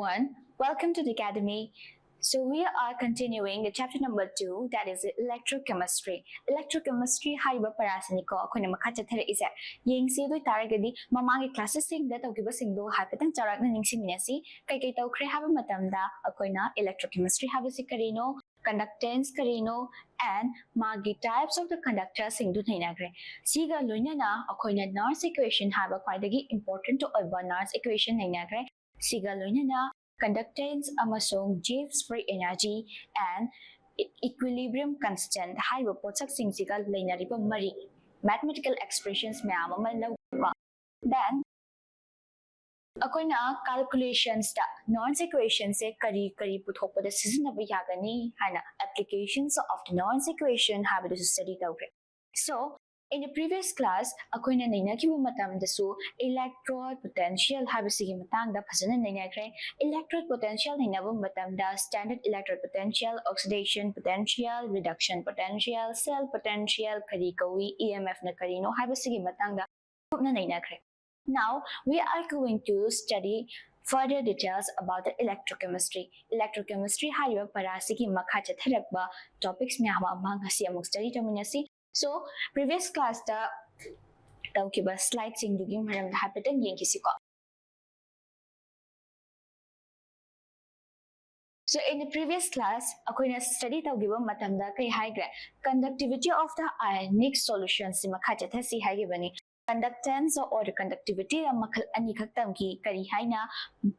everyone, welcome to Dcademy. So we are continuing the chapter number 2, that is electrochemistry. Electrochemistry haiba parasaniko akoina makha chathara isa. Yengsi do taragadi mamangi classes sing da tawgiba singdo haipatang charakna ningsingminasi kai tawkhre haba matamda akoina electrochemistry haba si karino conductance karino and magi types of the conductor singdu thainagre. Siga loinana akoina Nernst equation haba kwaidagi important to oiba Nernst equation thainagre. Siga loinana conductance amasong Gibbs free energy and equilibrium constant haiba potsak singsiga lainariba mari mathematical expressions mayam ama lawba. Then akoina calculations da Nernst equation se kari puthokpada sizinaba yagani haina applications of the Nernst equation habadu study tawre. So in the previous class, akoina nainakibu matamdasu electrode potential habisigi matangda phajana nainakre. Electrode potential nainabu matamda standard electrode potential, oxidation potential, reduction potential, cell potential, kari kawi EMF na karino habisigi matangda kupna nainakre. Now we are going to study further details about the electrochemistry. Electrochemistry haiba parasigi makha chatharakba topics myama ama ngasi amuk study taminasi. So previous class da tawkiba slides indugi maramda hapatan yengkisiko. So in the previous class, akoina study tawgiba matamda kai haigre conductivity of the ionic solutions si makha chathasi haigibani. Conductance or conductivity da makhal ani khaktamki kari haina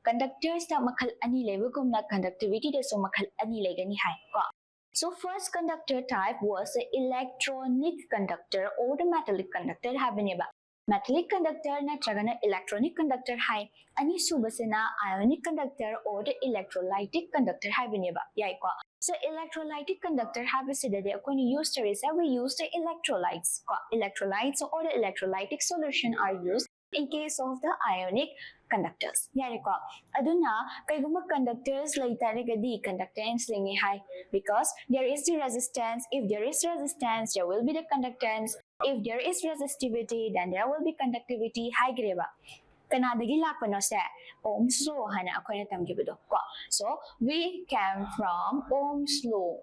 conductors da makhal ani lebugumna conductivity da so makhal ani legani hai ko. So first conductor type was the electronic conductor or the metallic conductor habaneba. Metallic conductor natragana electronic conductor hai ani subasena ionic conductor or the electrolytic conductor habaneba. Yaiko. So electrolytic conductor habasidade akoni use teresa we use the electrolytes. Electrolytes or the electrolytic solution are used in case of the ionic conductors. Yariko. Aduna kaiguma conductors laitarigadi conductance lingi hai because there is the resistance. If there is resistance, there will be the conductance. If there is resistivity, then there will be conductivity. Hai greba. Kanadagi lakpano se Ohm's law hana akoina tamgibido. So we came from Ohm's law.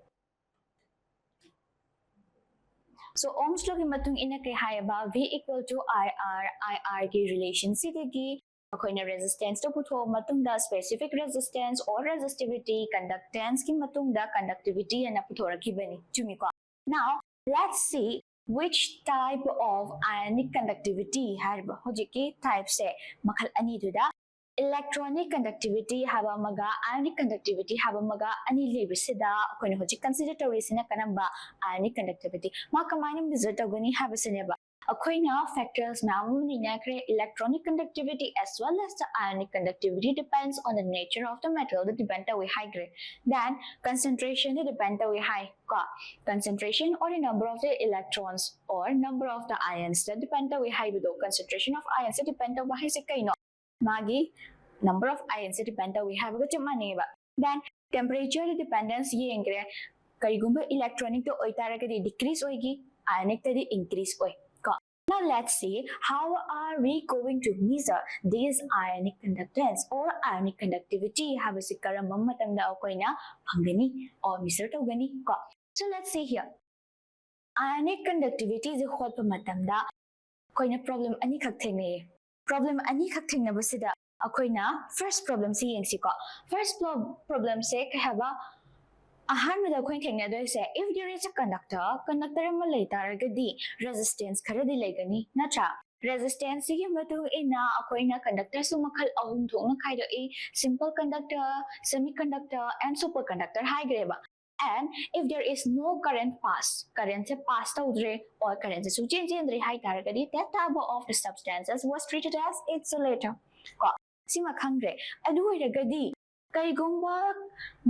So Ohm's law ki matung ina kay haiba V equal to IR ki relation sidagi akoina resistance to putho matungda specific resistance or resistivity conductance ki matungda conductivity ana puthora ki bani chumiko. Now let's see which type of ionic conductivity harba hojiki type se makhal ani duda electronic conductivity haba maga ionic conductivity haba maga ani lebisida akoina hojik consider tawrisina kanamba ionic conductivity ma kamaina measure tawgani habasineba akoina factors mamuni nakre electronic conductivity as well as the ionic conductivity depends on the nature of the metal that depend we high grade. Then concentration that depend we high concentration or the number of the electrons or number of the ions that depend we high below concentration of ions that depend we high sekaino magi number of ions that depend we have ga chamani ba. Then temperature dependence yengre karigumba electronic to oitaragadi decrease oigi ionic to increase oi. Now let's see how are we going to measure this ionic conductance or ionic conductivity have a sikaram matamda akoina phangani or measure tawgani ko. So let's see here. Ionic conductivity is a whole matamda akoina problem ani khak thengne. Problem ani khak thengna basida akoina first problem si yengsi ko. First problem se kahaba ahanbada akoin thengna do se if there is a conductor ama leitaragadi resistance kharadi legani natra resistance gi matung ina akoina conductor su makhal ahum thongna khaida e simple conductor semiconductor and superconductor high greba. And if there is no current se pass tawdre or current se change indre high taragadi that type of the substances was treated as insulator ko sima khangre adu iragadi Karigumba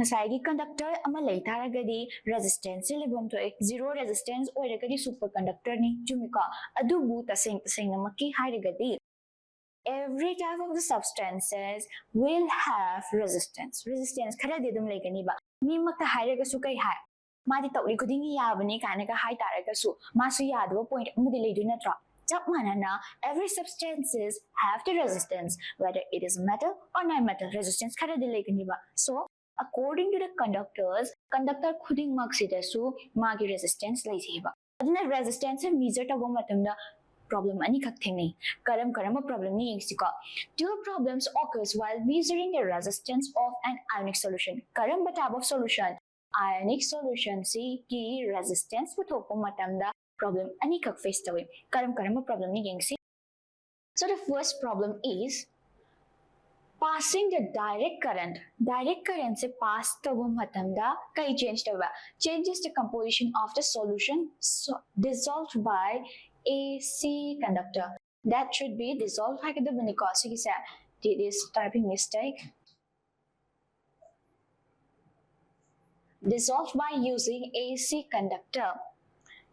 nasagi conductor ama leitaragadi resistance lebom to zero resistance or regadi superconductor ni jumika adubu taseng namaki hairagadi every type of the substances will have resistance khara de dum legani ba mi makta hairaga su kai hai madi tawli kudingi yabani kana ka hai taraga su masu yadwa point amudi leidu natra Chap manana, every substances have the resistance, whether it is metal or non-metal resistance kara dilegniba. So according to the conductors, conductor khuding maksidasu magi resistance laisiba. Aduna resistance measure tabo matamda problem ani khak thengai. Karam problem ni yengsiko. Two problems occurs while measuring the resistance of an ionic solution. Karam type of solution? Ionic solution si ki resistance puthokpa matamda problem ani khak face tawi. Karam problem ni yengsi. So the first problem is passing the direct current. Direct current se pass tabo matamda kai change tawa. Changes the composition of the solution dissolved by AC conductor. That should be dissolved by the because he said did this typing mistake. Dissolved by using AC conductor.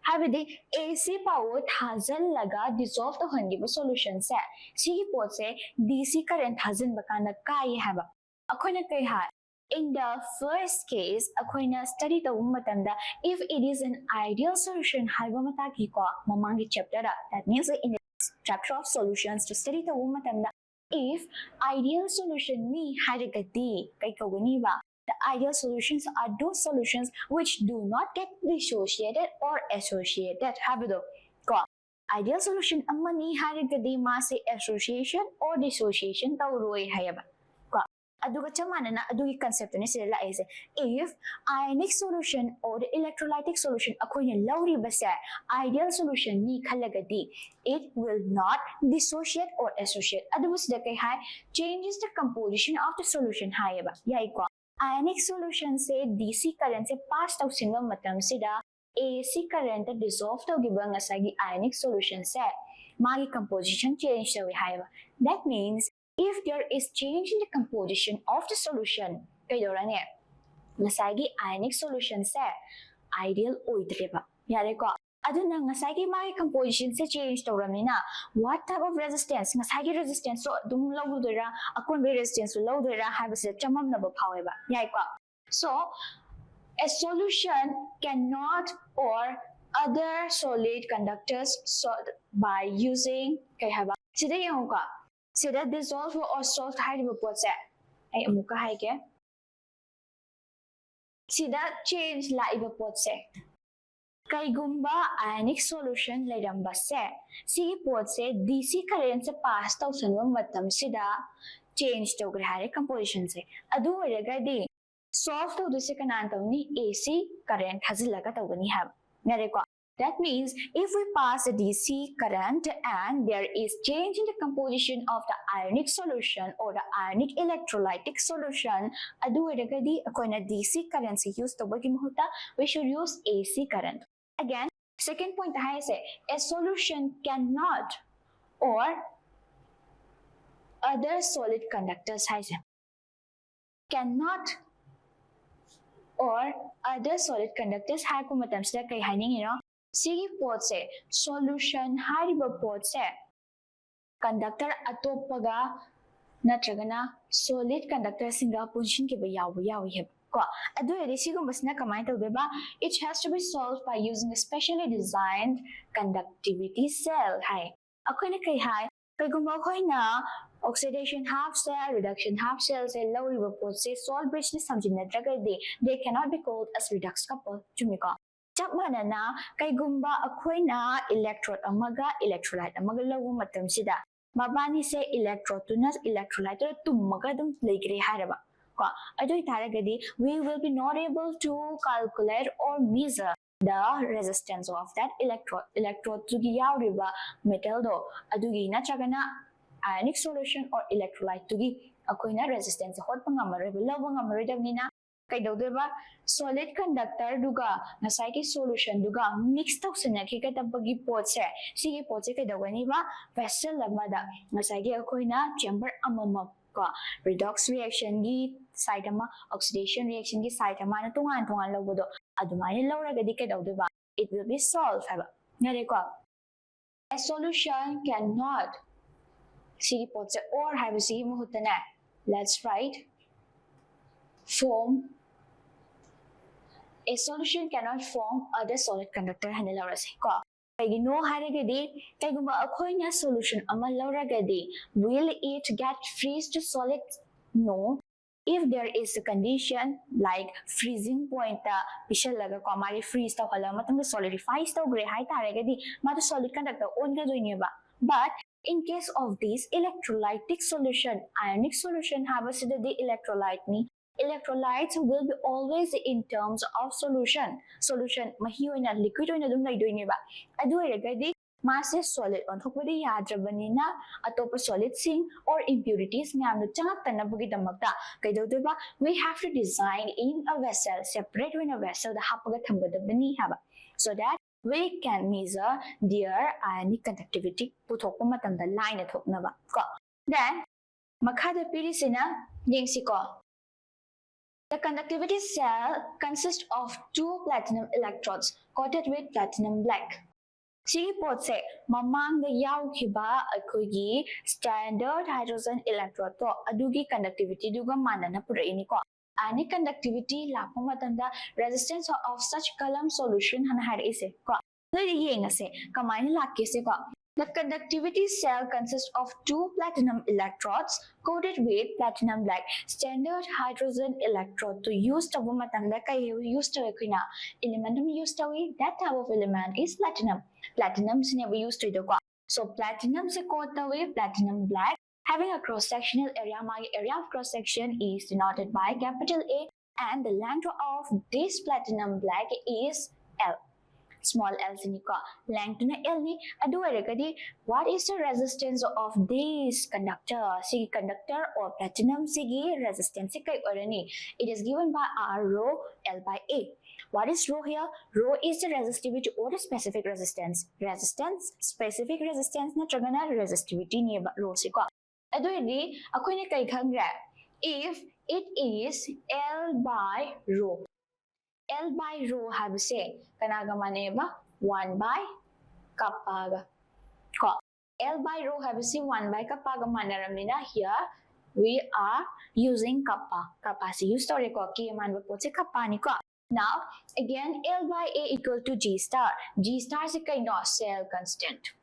Habidi AC power thazal laga dissolve the hangiba solution se. See pot se DC current thazan bakana kai haba. Akoina kai ha. In the first case, akoina study the matamda if it is an ideal solution haiba mataki ko mamangi chapter that means in the chapter of solutions to study the matamda if ideal solution ni harigati kai kawani ba. The ideal solutions are those solutions which do not get dissociated or associated. Habido. Ideal solution amani harigadi masi association or dissociation tauroi hayaba. Aduga chamana na adugi concept ni sila is if ionic solution or the electrolytic solution akoina lauri basa ideal solution ni khalagadi it will not dissociate or associate. Adubus da kai hai changes the composition of the solution hayaba. Yai ko ionic solution se DC current se pass tau single matam sida AC current dissolve tau gibang asagi ionic solution se magi composition change tawi hayaba. That means if there is change in the composition of the solution, kaydorane ngasagi ionic solution se ideal oidreba. Yare ko aduna ngasagi magi composition se change tawramina what type of resistance ngasagi resistance so dum lawdura akon resistance lawdura habase chamam na ba phaweba. Yai ko so a solution cannot or other solid conductors by using kay haba sida yung ka sida dissolve or solve hydrogen pot se ay amuka hai ke sida change la iba pot se kaigumba ionic solution lairamba se si pot se DC current se pass taw sanwa matam sida change tawgre hare composition se adu oiragadi solve tawduse kanan tawni AC current hazilaga tawgani hab ngare ko. That means if we pass a DC current and there is change in the composition of the ionic solution or the ionic electrolytic solution, adu oiragadi akoina DC current se use tawbagi mahuta we should use AC current. Again, second point hai se a solution cannot or other solid conductors hai se cannot or other solid conductors hai ko matam sida kai haning Sigi pot se solution hariba pot se conductor atopaga natragana solid conductor singa punshin ke ba yawi heb ko adu edi sigumba kamai tawdeba it has to be solved by using a specially designed conductivity cell hai akoina kai hai kaigumba khoina oxidation half cell reduction half cell se lawriba pot se solid bridge ni samjinadragadi they cannot be called as redox couple chumiko chap manana kaigumba akoina electrode amaga electrolyte amaga lawu matam sida mabani se electrode to nas electrolyte to maga dum legre haraba ko adu taragadi we will be not able to calculate or measure the resistance of that electrode to gi yawriba metal do adugi na chagana ionic solution or electrolyte to gi akoina resistance hot pangamare lawu ngamare damnina kaidawdeba solid conductor duga nasai ki solution duga mix tawsana ki katabagi pot se sigi pot se kaidawani ba vessel lamada nasai gi akoina chamber amama ko redox reaction gi side ama oxidation reaction gi side ama na tungan lawdo adumai lawragadi kaidawdeba it will be solved haba ngare ko a solution cannot sigi pot se or have sigi muhutana let's write form a solution cannot form other solid conductor hanila rasi ko Kaigino haragadi kaigumba akoina solution ama lauragadi will it get freeze to solid? No. If there is a condition like freezing point pishalaga ko mari freeze ta hala matang solidifies ta gre hai taragadi mata solid conductor on ga doineba. But in case of this electrolytic solution, ionic solution have a the electrolyte ni. Electrolytes will be always in terms of solution. Solution mahi oina liquid oina dum lai doineba. Adu eragadi mass solid on thokpadi yadrabanina atopa solid sing or impurities myamnu changakana bugi damakta kaidodeba we have to design in a vessel separate in a vessel the hapaga thamgadabani haba so that we can measure their ionic conductivity puthokpa matamda line thoknaba ko then makhada pirisina yengsi ko. The conductivity cell consists of two platinum electrodes coated with platinum black. Sigi pot se mamang da yaukhiba akogi standard hydrogen electrode to adugi conductivity duga manana puraini ko. Ani conductivity lakpa matanda resistance of such column solution hana har ise ko. Lari yenga se kamaini lakki se ko. The conductivity cell consists of two platinum electrodes coated with platinum black. Standard hydrogen electrode to use to matanda kay use to equina element use to that type of element is platinum. Platinum is never used to the qua. So platinum se coat away platinum black having a cross sectional area. My area of cross section is denoted by capital A and the length of this platinum black is L. Small l sinika length na l ni adu eragadi what is the resistance of this conductor sigi conductor or platinum sigi resistance kai orani it is given by r rho l by a. What is rho here? Rho is the resistivity or the specific resistance. Resistance specific resistance na tragana resistivity ni ba rho siko adu edi akoine kai khangra if it is l by rho. L by rho have say kanaga maneba 1 by kappa ga ko L by rho have say 1 by kappa ga manaramina here we are using kappa se use story ko ki man ba poche kappa ni ko. Now again L by A equal to G star se kai no cell constant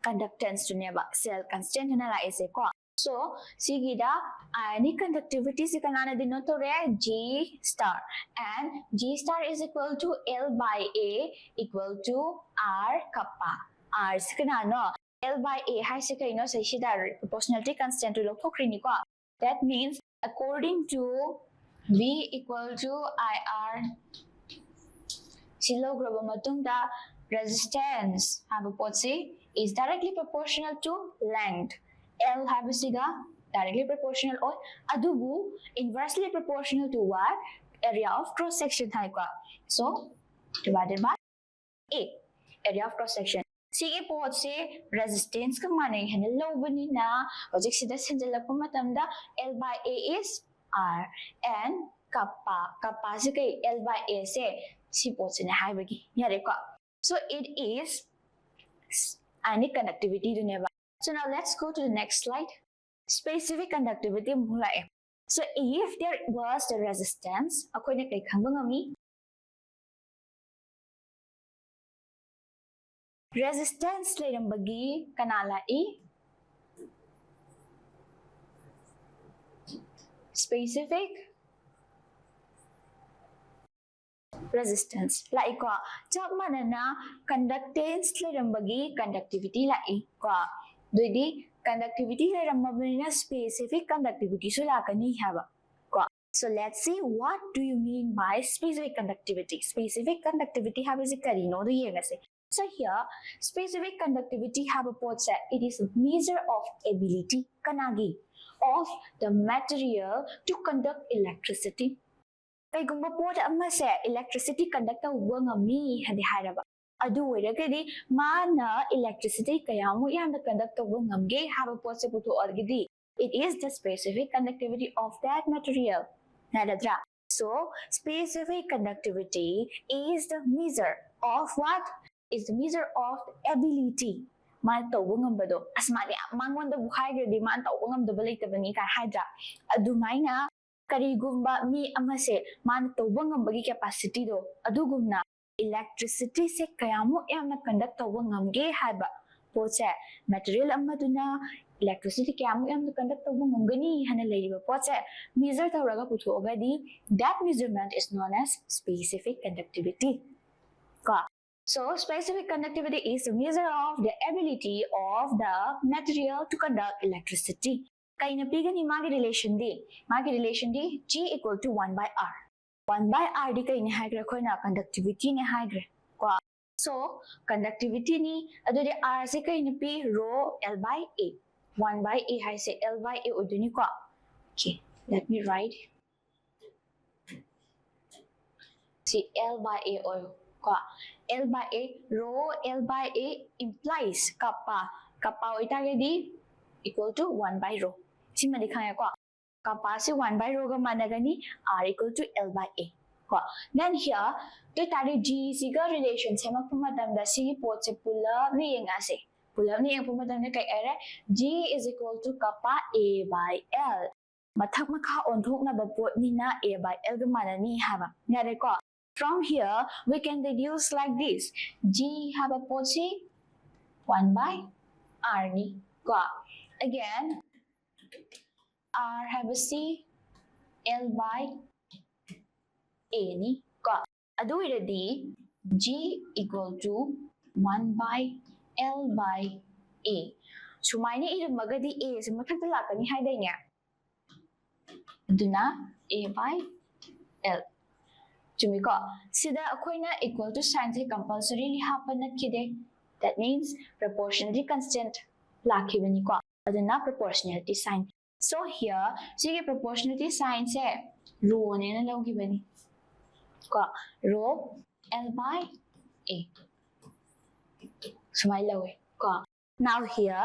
conductance to neba cell constant na la ise ko. So, sigida ionic conductivity se kanana dinotore G star and G star is equal to L by A equal to R kappa. R se kanano L by A hai se kaino se shida proportionality constant to lokthokri ni ko. That means according to V equal to IR silogram matungda resistance have potse is directly proportional to length. L have siga directly proportional or adubu inversely proportional to what? Area of cross section hai ka. So divided by A area of cross section. Sige po se resistance ka manay hanalo bani na ojik sida sinjalak matamda L by A is R and kappa se kay L by A se si po se na hai bagi yare ka. So it is ionic conductivity do neba. So now let's go to the next slide. Specific conductivity mulai. So if there was the resistance, ako na kay kambangami. Resistance lang bagi kanala specific resistance. Like ko, jab manana conductance lang bagi conductivity lai ko. Didi conductivity hai ramabina specific conductivity so lakani haba ko. So let's see what do you mean by specific conductivity. Specific conductivity have is karino do yenga se. So here specific conductivity have a pot set it is a measure of ability kanagi of the material to conduct electricity. Kay gumba pot amma se electricity conduct ngami hadi haraba adu oiragadi mana electricity kayamu yamna conduct tawba ngamge have a possible to already it is the specific conductivity of that material nadadra. So specific conductivity is the measure of what is the measure of ability man tawba ngambado asmani mangonda buhaigadi man tawba ngamdaba leitabani ka hydra adumaina karigumba mi amase man tawba ngambagi capacity do adugumna electricity se kayamu yamna conduct tawba ngamge haiba potse material amaduna electricity kayamu yamna conduct tawba ngamgani hana leiriba potse measure tawraga puthogadi that measurement is known as specific conductivity ka. So specific conductivity is the measure of the ability of the material to conduct electricity. Kaina pigani magi relation di G equal to 1 by R. 1 by R di kaina haigre khoina conductivity ne haigre ko. So conductivity ni adu de R se kaina pi rho L by A. 1 by A hai se L by A uduni ko. Okay, let me write. See L by A oil ko. L by A, rho L by A implies kappa oitagedi equal to 1 by rho. Sima dikhaya ko. Kappa se 1 by rho ga managani R equal to L by A. Ko. Then here, to tari G siga relation semak pumatam da si pot se pulab ni yang ase. Pulab ni yang pumatam da kay ere G is equal to kappa A by L. Mathak makha onthok na ba pot ni na A by L ga manani haba. Ngare ko. From here, we can deduce like this. G have a potency 1 by R ni ko. Again, R have a C L by A ni ko. Adu iradi G equal to 1 by L by A. Sumaini iramagadi A sa mathak lakani haidai niya. Aduna A by L. Chumiko, sida akoina equal to sign se compulsorily happen kide. That means proportionality constant lakibani ko. Aduna proportionality sign. So here, sige proportionality sign se rho ne na logibani. Ko rho L by A. Sumai lawe ko. Now here,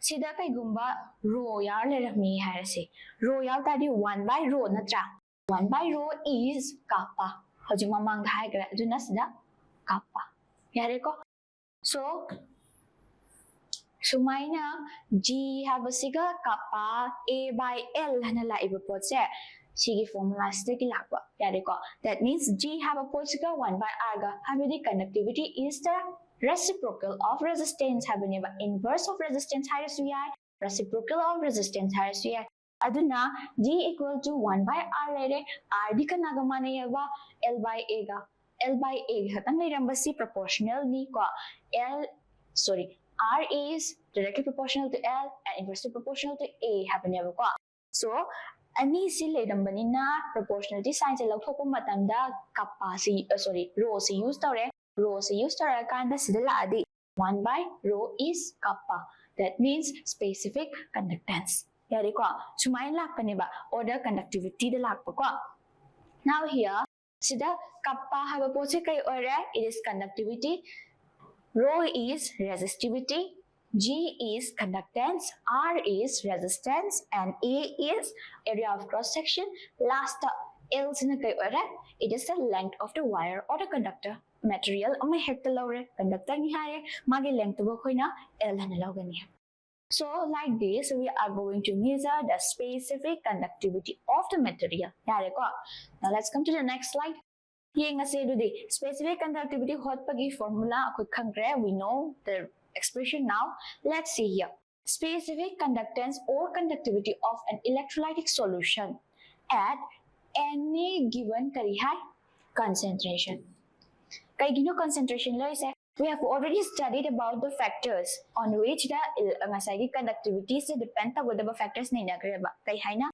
sida kay gumba rho yar le rami hai se. Rho yar tadi 1 by rho na tra. 1 by rho is kappa. Hajung mamang dhai kara aduna sida kappa. Yare ko. So sumaina G have a siga kappa A by L hana la iba pot se. Sigi formula sida ki lakwa. Yare ko. That means G have a pot siga 1 by R ga. Habidi conductivity is the reciprocal of resistance. Habini ba inverse of resistance higher suya. Reciprocal of resistance higher suya. Aduna G equal to 1 by R lere R di ka nagamana yawa L by A ga. L by A hatang niramba si proportional ni ko. R is directly proportional to L and inversely proportional to A happen yawa ko. So ani si lerambani na proportionality sign se laukhoku matamda kappa si rho si use tawre. Rho si use tawre kanda sidala adi 1 by rho is kappa. That means specific conductance. Yari ko, sumain lakpani ba order conductivity de lakpa ko. Now here, sida kappa haba po se kay ore it is conductivity, rho is resistivity, G is conductance, R is resistance, and A is area of cross section. Last L sina kay ore it is the length of the wire or the conductor material. Amay hekta lawre conductor ni hare magi length bo koy na L na lawgan niya. So like this, we are going to measure the specific conductivity of the material. Now let's come to the next slide. Here the specific conductivity hot pagi formula we know the expression now. Let's see here. Specific conductance or conductivity of an electrolytic solution at any given concentration. Kaya concentration lo is we have already studied about the factors on which the conductivity se depend the factors na inagreba. Kay haina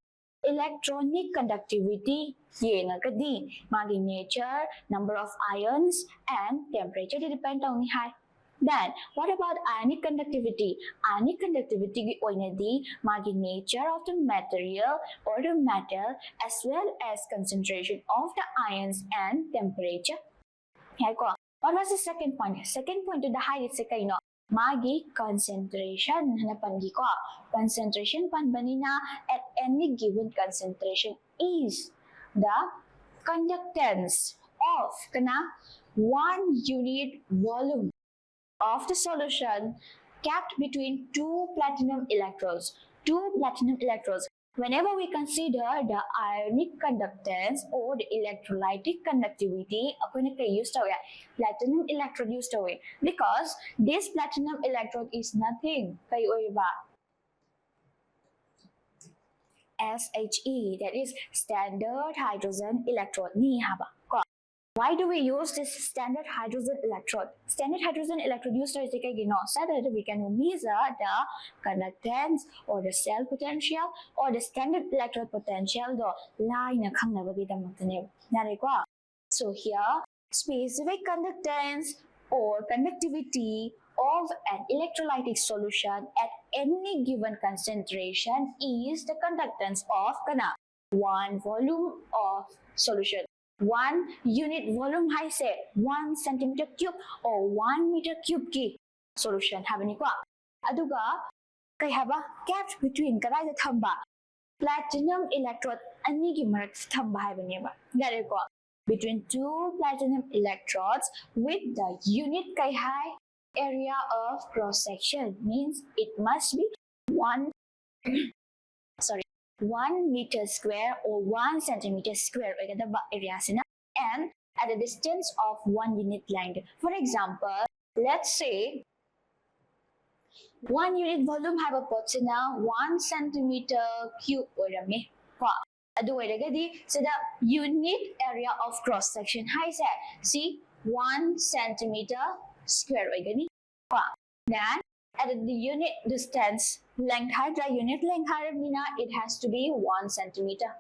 electronic conductivity yenga kadi magi nature, number of ions and temperature depend on ni hai. Then what about ionic conductivity? Ionic conductivity gi oina di magi nature of the material or the metal as well as concentration of the ions and temperature. What was the second point? Second point to the height is magi concentration hanapangi ko. Concentration panbanina at any given concentration is the conductance of 1 unit volume of the solution kept between two platinum electrodes. Whenever we consider the ionic conductance or the electrolytic conductivity, we use platinum electrode use because this platinum electrode is nothing SHE, that is standard hydrogen electrode ni haba. Why do we use this standard hydrogen electrode? Standard hydrogen electrode used so that we can measure the conductance or the cell potential or the standard electrode potential line so here specific conductance or conductivity of an electrolytic solution at any given concentration is the conductance of one volume of solution. 1 unit volume hai se 1 centimeter cube or 1 meter cube ki solution habani kwa aduga kai haba gap between kadai da thamba platinum electrode ani gi marak thamba habani ba gare ko between two platinum electrodes with the unit kai hai area of cross section means it must be 1 meter square or 1 centimeter square area and at a distance of 1 unit length. For example, let's say 1 unit volume have a potsina 1 centimeter cube or so the unit area of cross section high set see 1 centimeter square then at the unit distance length unit length it has to be 1 centimeter.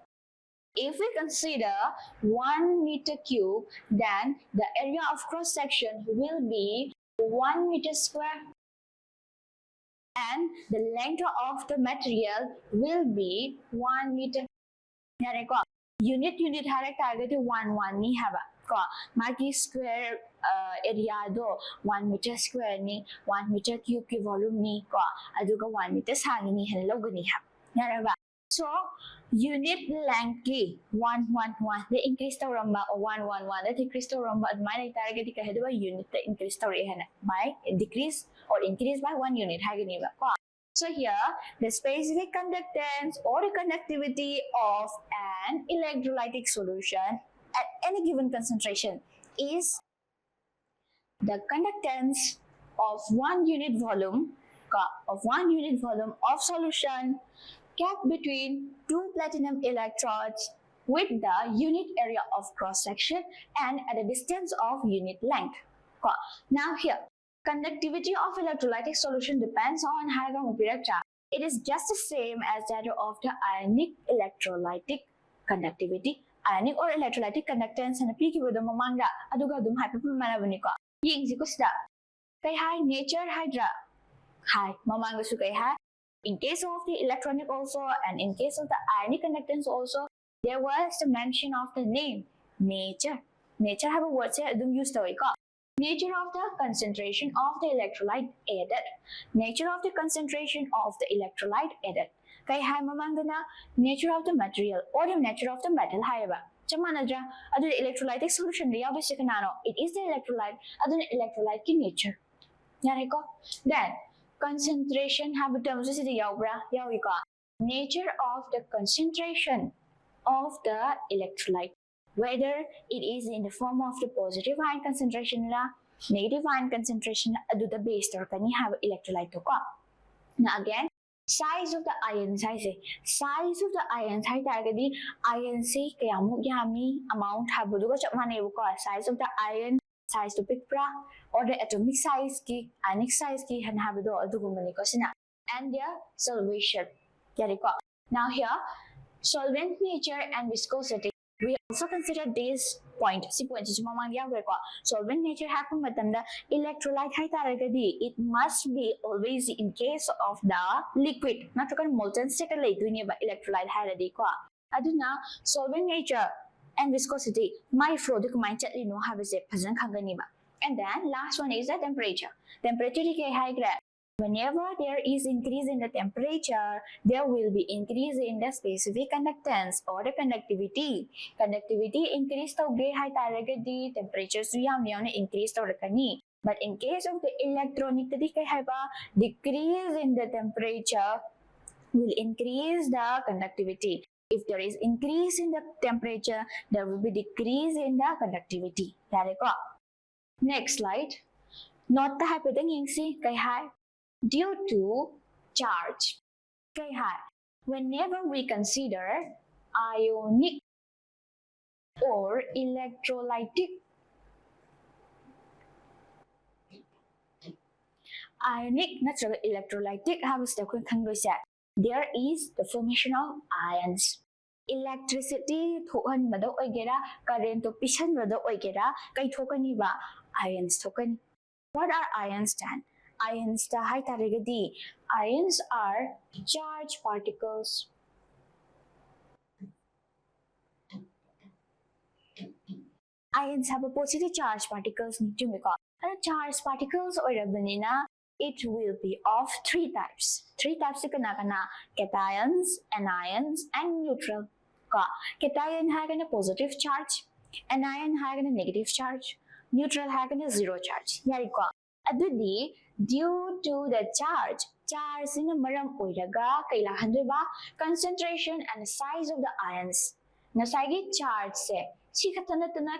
If we consider 1 meter cube, then the area of cross section will be 1 meter square and the length of the material will be 1 meter. Unit target 1 ni haba. Maki square area do 1 meter square ni 1 meter cube ki volume ni aduga 1 meter sang ni hello gani ha. So unit length ki 111 the increase to ramba or 111 the decrease to ramba admire target ka hedwa unit the increase to by decrease or increase by 1 unit hagani ba. So here the specific conductance or the conductivity of an electrolytic solution at any given concentration is the conductance of 1 unit volume of solution kept between two platinum electrodes with the unit area of cross section and at a distance of unit length. Now here, conductivity of electrolytic solution depends on it is just the same as that of the ionic electrolytic conductivity. Ionic or electrolytic conductance and apiki with the mamanga aduga dum hypermanavanika. Ying zikusta. Kai high nature hydra. Hi, mamanga sukai high. In case of the electronic also and in case of the ionic conductance also, there was the mention of the name nature. Nature have a word here dum use the nature of the concentration of the electrolyte added. Nature of the concentration of the electrolyte added. Kay hai mamangana nature of the material or the nature of the metal haiba. Chamanadra adu electrolytic solution riya basikanano. It is the electrolyte adu electrolyte ki nature. Yareko. Then concentration have terms is the nature of the concentration of the electrolyte. Whether it is in the form of the positive ion concentration la, negative ion concentration adu the base or can you have electrolyte to Now again, size of the ions size of the ions target ion say kayamu yami amount have size of the ion size to pick or the atomic size ki ionic size ki and have and their solvation. Now here, solvent nature and viscosity. We also consider this point. Solvent nature happen the electrolyte it must be always in case of the liquid. Not molten state electrolyte aduna solvent nature and viscosity. My flow the command no have a and then last one is the temperature. Temperature high grade. Whenever there is increase in the temperature, there will be increase in the specific conductance or the conductivity. Conductivity increase to high target temperature increase to but in case of the electronic decrease in the temperature will increase the conductivity. If there is increase in the temperature, there will be decrease in the conductivity. Next slide. Note the hypothetical yengsi kai hai. Due to charge, kai hai. Whenever we consider ionic or electrolytic, ionic natural electrolytic there is the formation of ions. Electricity thokan bada oigera, current to pishan bada oigera, kai thokani ba ions thokan. What are ions then? Ions ta hai tarigadi. Ions are charged particles. Ions have a positive charge particles. Charged particles or it will be of three types. Three types cations, anions, and neutral. Cation has a positive charge, anion has a negative charge, neutral has a zero charge. Adudi, due to the charge in a maram oiraga, concentration and size of the ions. Nasagi charge se,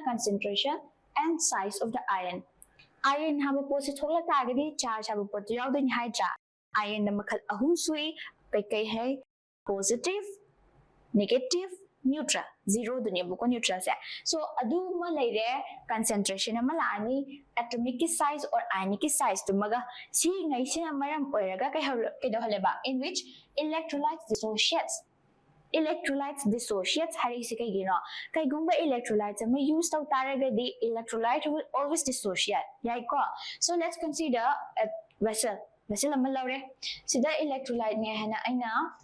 concentration and size of the ion. Iron have a positive target, charge have a positive hydra. Iron the makal ahusui, peke positive, negative, neutral. Zero the neutral. So adu malay concentration malani, atomic size or ionic size to maga, seeing a maram oraga in which electrolytes dissociates. Electrolytes dissociates kai gumba electrolytes ama use taw taragadi electrolyte will always dissociate so let's consider a vessel ama lawre sida electrolyte nge hana aina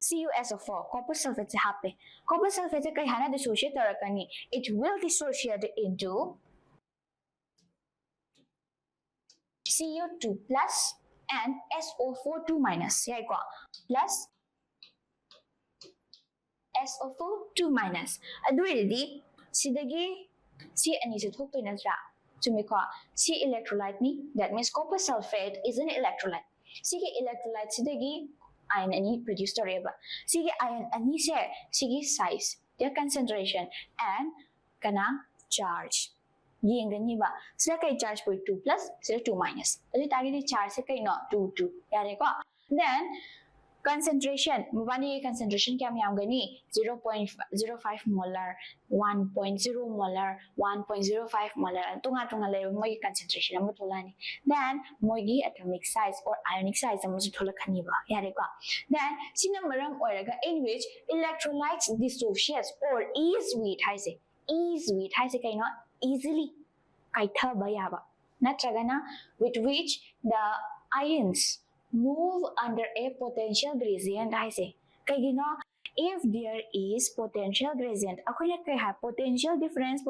CuSO4 copper sulfate se happe copper sulfate kai hana dissociate tarakani it will dissociate into Cu2 plus and SO4 2 minus plus SO4 2 minus. Aduidi, sidagi C ani se thok to nasra. Chumiko C electrolyte ni that means copper sulfate is an electrolyte. Sige electrolyte sidagi ion ani produce toreba. Sige ion ani se sige size, their concentration and kana charge. Yengani ba sila kay charge po 2 plus sila 2 minus. Adi tagi ni charge se kay no 2 2. Yare ko. Then concentration, mubani concentration kya gani 0.05 molar, 1.0 molar, 1.05 molar. Tunga level mo concentration amo tolani. Then mogi atomic size or ionic size amo thola khani ba. Yare ka. Then sinamaram oiraga in which electrolytes dissociates or is weak kay no easily kaitha ba yaba. Natragana with which the ions move under a potential gradient. I say, if there is potential gradient, potential difference,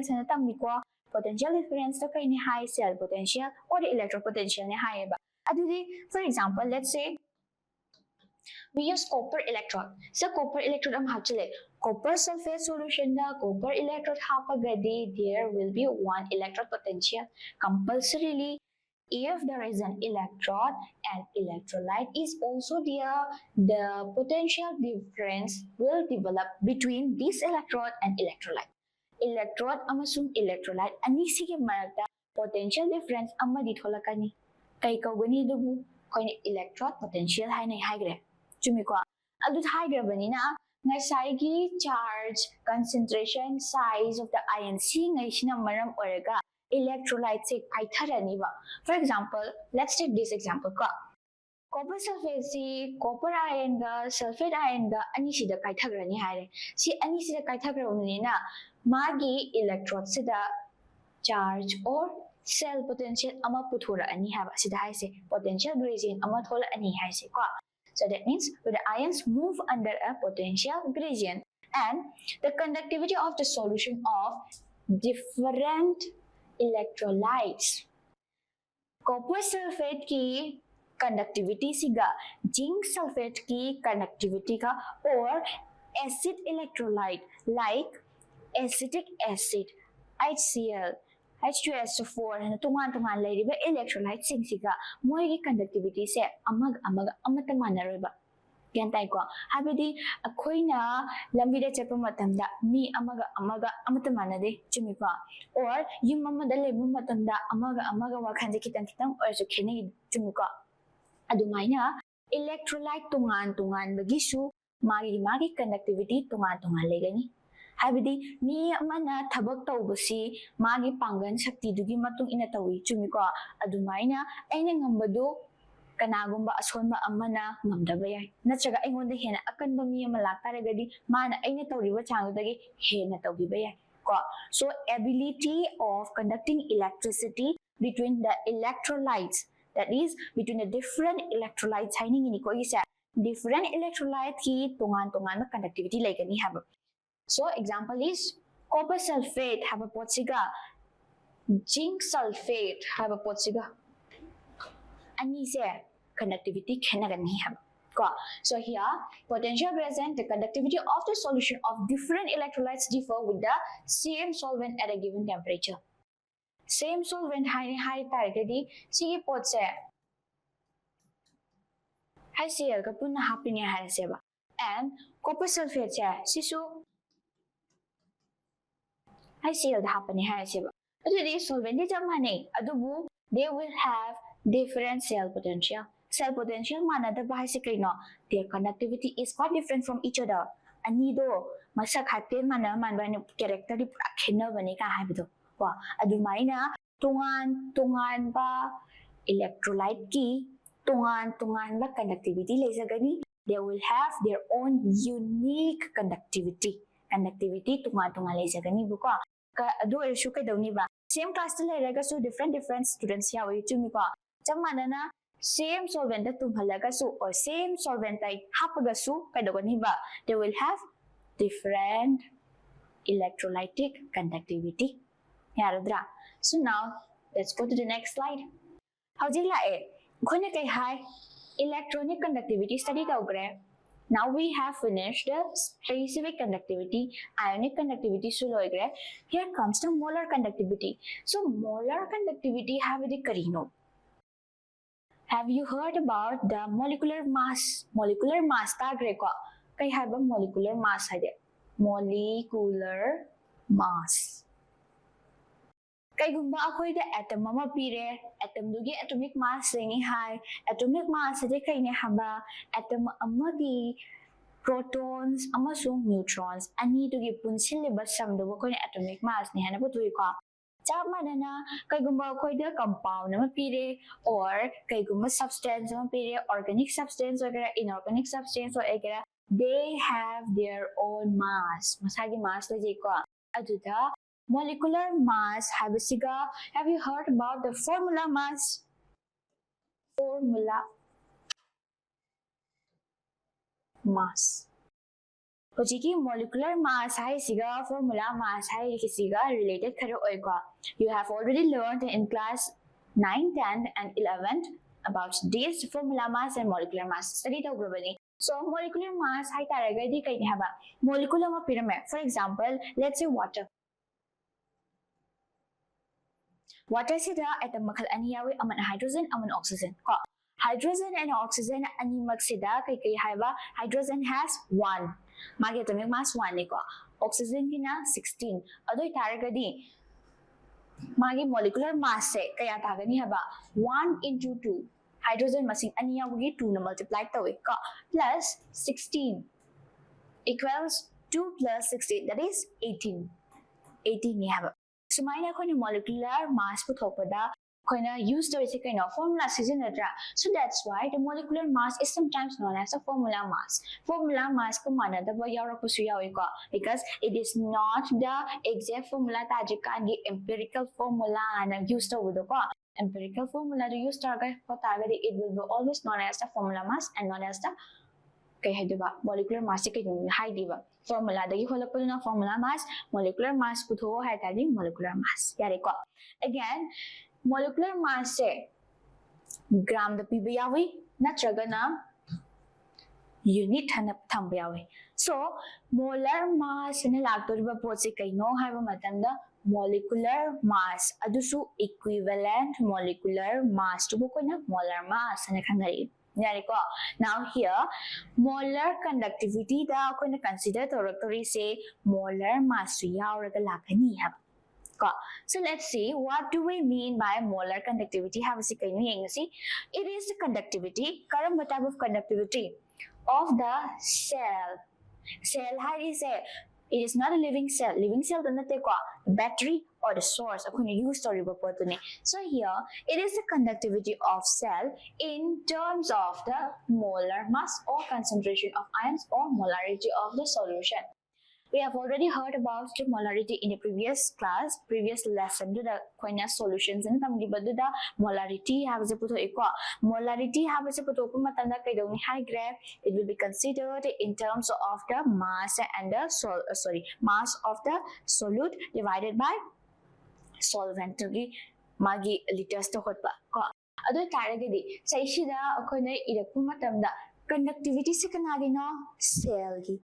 and potential difference to high cell potential or the electropotential high. For example, let's say we use copper electrode. So copper electrode copper sulfate solution da copper electrode hapagadi there will be one electrode potential compulsorily. If there is an electrode and electrolyte is also there, the potential difference will develop between this electrode and electrolyte. Electrode amasung electrolyte ani sige maragda potential difference amma ditholakani. Kay kawani dubu koy electrode potential higre. Chumiko adut higre banina ngai charge, concentration, size of the ion ngai sinamaram oraga electrolyte se kaitharani ba. For example, let's take this example copper sulfate si copper ion ga sulfate ion ga ani sida kaithagrani haire si ani sida kaithagrani na magi electrode sida charge or cell potential ama puthora ani haba sida haise potential gradient ama thola ani haise so that means the ions move under a potential gradient and the conductivity of the solution of different electrolytes. Copper sulfate की conductivity सिगा zinc sulfate की conductivity का or acid electrolyte like acetic acid, HCl, H2SO4 hana tungan layriba electrolyte singsiga moigi conductivity se amaga amata manaroiba gyan tai ko habidi akhoina lambida chapa matamda mi amaga amata manade chumi ko or yum amada lebu matamda amaga wakhanje kitang or so khene chumi ko adumaina electrolyte tungan bagisu magi conductivity tungan legani habidi mi amana thabak tawbasi magi pangan shakti dugi matung ina tawi chumi ko adumaina aina ngambadu kanagumba asonba amana ngamdaba yai natraga aingonda hena akanba mi ama laktaragadi mana aina tawriba changdagi hena tawbiba yai ko so ability of conducting electricity between the electrolytes, that is between the different electrolytes haining ini ko isa different electrolyte ki tungan na conductivity legani haba. So example is copper sulfate have a potsiga, zinc sulfate have a potsiga. Ani se conductivity khenagani have. So here potential present, the conductivity of the solution of different electrolytes differ with the same solvent at a given temperature. Same solvent high target sige potse high CL ka punna hapini high seba and copper sulfate sisu HCl happening HCl. Adudi solvent di jamane adubu they will have different cell potential. Cell potential manada ba no their conductivity is quite different from each other. Anido masak hatin mana man ba character di pura khenna bani ka haibido. Wa adumaina tungan ba electrolyte ki tungan ba conductivity lesagani they will have their own unique conductivity. Conductivity tungan lesagani buko adu oisu kaidawni ba same class ta layraga su different students yawi chumi ko chamana na same solvent ta tumhalaga su or same solvent tai hapaga su kaidawni ba they will have different electrolytic conductivity yaradra. So now let's go to the next slide. Howji la e khone kai hai electronic conductivity study tawgre. Now we have finished the specific conductivity, ionic conductivity suloigre. Here comes the molar conductivity. So molar conductivity have the carino. Have you heard about the molecular mass? Molecular mass ta greco. Kai have a molecular mass hide. Molecular mass. Kai gumba akoy the atom mama pire atom dugi atomic mass ringi high atomic mass de kai ne haba atom amagi protons amasung neutrons ani dugi punsilliba samdo ko ne atomic mass ne hana putui ko chap manana kai gumba akoy the compound ma pire or kai gumba substance ma pire organic substance or inorganic substance or egera they have their own mass masagi mass le ko aduda molecular mass have you heard about the formula mass? Formula mass. Hojiki molecular mass hai siga formula mass hai kisiga related karo oiga. You have already learned in class 9, 10 and 11 about this formula mass and molecular mass. Study the globally. So molecular mass hai taraga di kai haba. Molecular ma pyramid. For example, let's say water. Water sida atom makal ani yawi aman hydrogen aman oxygen ko hydrogen and oxygen ani magsida kai haiba hydrogen has 1 magi atomic mass 1 ni ko oxygen kina 16 adoi taragadi magi molecular mass se kaya tagani haba 1 into 2 hydrogen masing ani yawi 2 na multiply tawi ko plus 16 equals 2 plus 16 that is 18 ni haba. So mine akhoina molecular mass puthopada khoina use the basic kind of formula sizinadra. So that's why the molecular mass is sometimes known as a formula mass. Formula mass ko manadaba yawrapusu yawi ko because it is not the exact formula tajikandi empirical formula na use to wudo ko empirical formula to use target ko target it will be always known as the formula mass and known as the kai haidiba molecular mass kai haidiba formula dagi holapun na formula mass molecular mass putho hai tadi molecular mass yare ko again molecular mass se gram da piba yawi natraga na unit hana thamba yawi so molar mass na lagtoriba potse kaino haiba matamda molecular mass adusu equivalent molecular mass to koina molar mass na khangai yariko. Now here molar conductivity da koina consider toraktori se molar mass yauraga lakani hab. So let's see what do we mean by molar conductivity. Have a see. It is the conductivity, current type of conductivity of the cell. Cell is a it is not a living cell. Living cell does not take battery or the source. Use story. So here it is the conductivity of cell in terms of the molar mass or concentration of ions or molarity of the solution. We have already heard about the molarity in the previous class, previous lesson. The koina solutions in tam libadu da molarity have a puto equa. Molarity have a puto matanda kaidoni high graph. It will be considered in terms of the mass and the mass of the solute divided by solvent magi liters to hotba. Ado taragadi say shida koina idapu matamda conductivity se kanagino cell gi.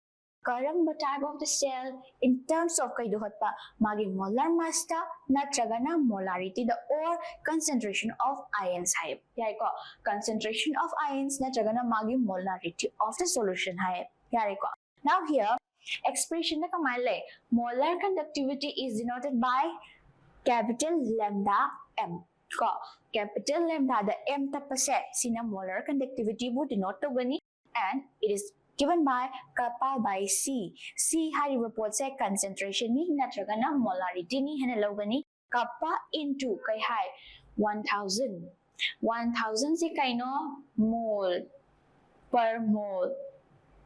Karamba type of the cell in terms of kaiduhotpa magi molar mass ta natragana molarity the or concentration of ions hai yaiko concentration of ions natragana magi molarity of the solution hai yaiko. Now here expression na kamale molar conductivity is denoted by capital lambda m ko capital lambda the m tapase sina molar conductivity bu denote togani and it is given by kappa by C. C hari report say concentration ni natragana molarity ni hena logani kappa into kai hai 1000. 1000 si kaino mole per mole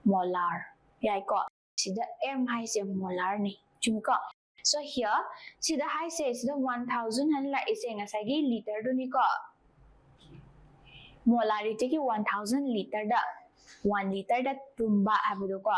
molar. Yai ko sida m hai se molar ni chumi ko. So here sida hai se sida 1000 han la ise ngasai gi liter do ni ko. Molarity ki 1000 liter da 1 liter that tumba habdo ko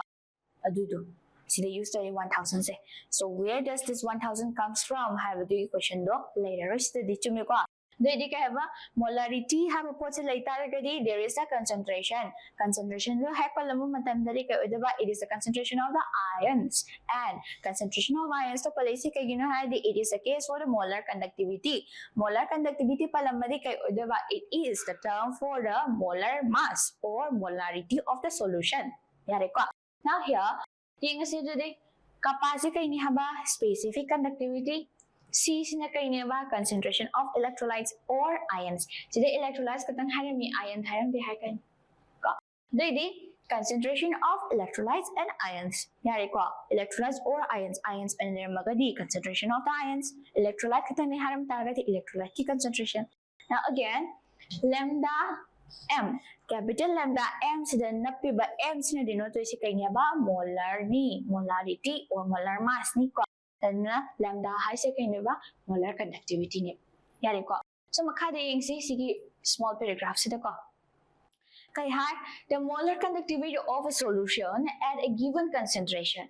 adudo sida use to 1000 say. So where does this 1000 comes from have the question do later study chumi ko dedi ka haba molarity have a pot later gadi there is a concentration do hai palamu matam dari ka odaba it is the concentration of the ions and concentration of ions to palisi ka gino hai it is a case for the molar conductivity palamadi ka odaba it is the term for the molar mass or molarity of the solution yare ko. Now here yung asi do de kapasi ka ini haba specific conductivity C sina kayo ba concentration of electrolytes or ions. Sida electrolytes katang haram ni ion haram di hakan. Didi concentration of electrolytes and ions. Yari ko electrolytes or ions. Ions and their magadi concentration of the ions. Electrolyte katang ni haram talaga di electrolyte ki concentration. Now again lambda m capital lambda m sida napi ba m sina denote si kayo ba molar ni molarity or molar mass ni ko. Then lambda high second ba molar conductivity ni yari ko. So makada yung sige small paragraph sida ko kay hai the molar conductivity of a solution at a given concentration.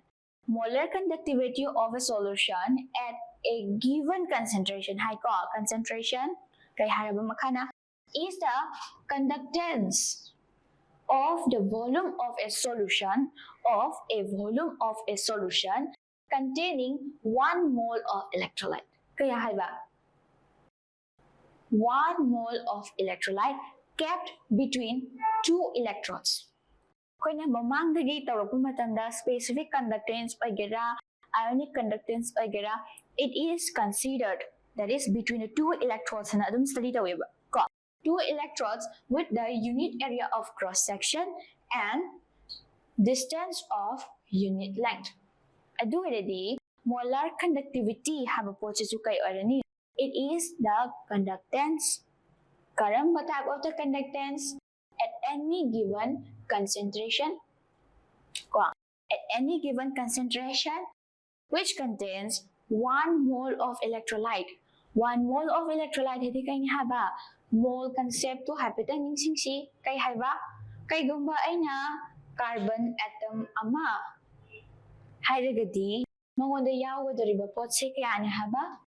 Molar conductivity of a solution at a given concentration hai ko concentration kay hai ba makana is the conductance of the volume of a solution containing 1 mole of electrolyte. Kaya hai ba 1 mole of electrolyte kept between 2 electrodes. Kung na mamang dagi tawag pumatanda specific conductance o gira, ionic conductance o gira, it is considered that is between the 2 electrodes na adun study tawag ko. 2 electrodes with the unit area of cross section and distance of unit length. Adu already molar conductivity have a kay already. It is the conductance. Karamba type of the conductance at any given concentration. At any given concentration which contains 1 mole of electrolyte. 1 mole of electrolyte hindi kay haba. Mole concept to hapitan ning singsi kay haba. Kay gumba ay na carbon atom ama. Hayragadi, mangoda yawa dari ba pot se kaya niya haba?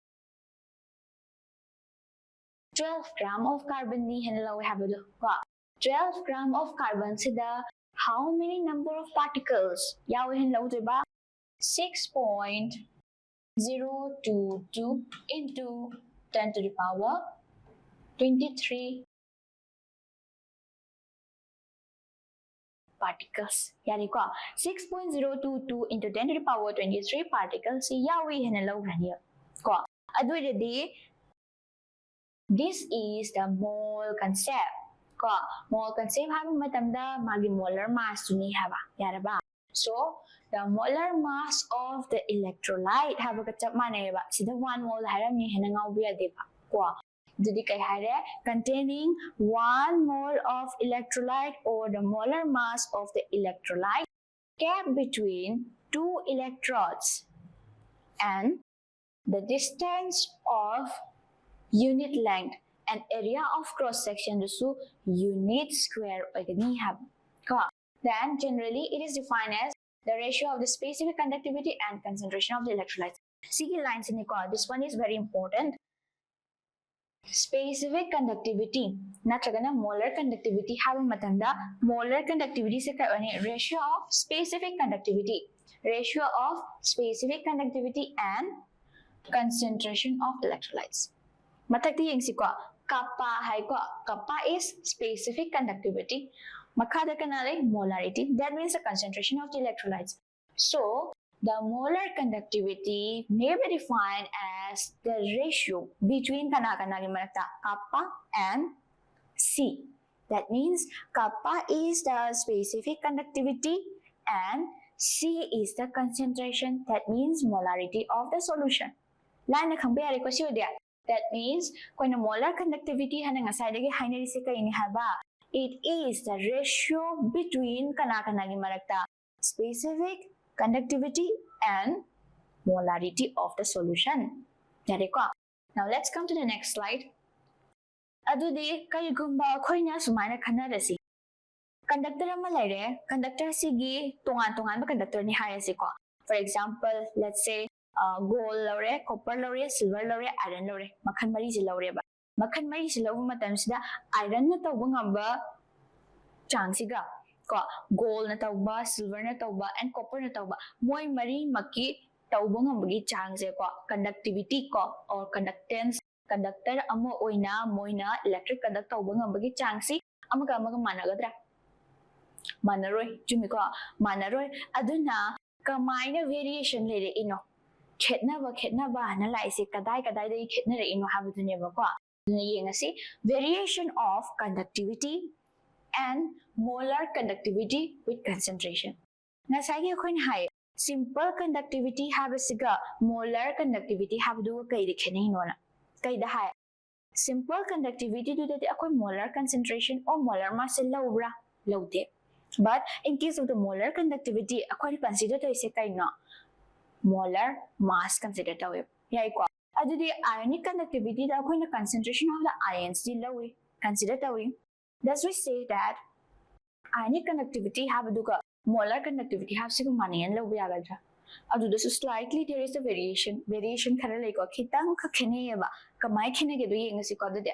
12 gram of carbon ni hanalaw haba do. 12 gram of carbon sida How many number of particles? Yawi hin lau ba 6.022 into 10 to the power 23 particles. Yani ko 6.022 into 10 to the power 23 particles si yawi hin lau raniya. Ko adu di this is the mole concept. Ko mole concept habang matamda magi molar mass ni haba. Yara ba? So the molar mass of the electrolyte habang kacap mana ba? Sida 1 mole haram ni henangaw biya di ba? Ko jadi kay hare containing 1 mole of electrolyte or the molar mass of the electrolyte kept between 2 electrodes and the distance of unit length and area of cross section to unit square then generally it is defined as the ratio of the specific conductivity and concentration of the electrolytes. See lines in the this one is very important. Specific conductivity natragana molar conductivity habang matanda molar conductivity se ratio of specific conductivity and concentration of electrolytes. Matakti yung si ko, kappa hay ko, kappa is specific conductivity, makada kanale molarity, that means the concentration of the electrolytes. So, the molar conductivity may be defined as the ratio between kana-kanagi manakta, kappa and C. That means kappa is the specific conductivity and C is the concentration, that means molarity of the solution. Line na compare ko siya dia. That means, kung molar conductivity hanang aside hainari si kayo ni haba, it is the ratio between kana-kanagi maragta specific conductivity and molarity of the solution. Yari ko. Now let's come to the next slide. Adu di kayo gumba koy na sumana kanada si. Conductor ang malay conductor sige tungan-tungan ba conductor ni haya si ko. For example, let's say gold laure, copper laure, silver laure, iron laure. Makan mari si laure ba? Makan mari si laure matam sida iron na tawba nga ba chang siga. Ko gold na tawba, silver na tawba, and copper na tawba. Moy mari maki tawba nga bagi chang se ko conductivity ko or conductance conductor amo oina moina electric conduct tawba nga bagi chang si amaga managadra. Manaroy, jumi ko manaroy aduna kamaina variation lere ino. Ketna ba na lai si kadai da ketna re ino habatu ne ba ko duna yenga si variation of conductivity and molar conductivity with concentration. Nasagi ko ni hai simple conductivity habasiga molar conductivity habdu kai de khenai no na kai da hai simple conductivity do that akoy molar concentration or molar mass lawra lawde. But in case of the molar conductivity akoy consider to ise kai no molar mass consider tawe yai ko adudi ionic conductivity da akoy na concentration of the ions di lawe consider tawe. Thus we say that ionic conductivity have aduga molar conductivity have sigu manian lawe yagadra aduda so slightly there is a variation khara lai ko khitang kha khene ba kamai khene ge do yenga si ko de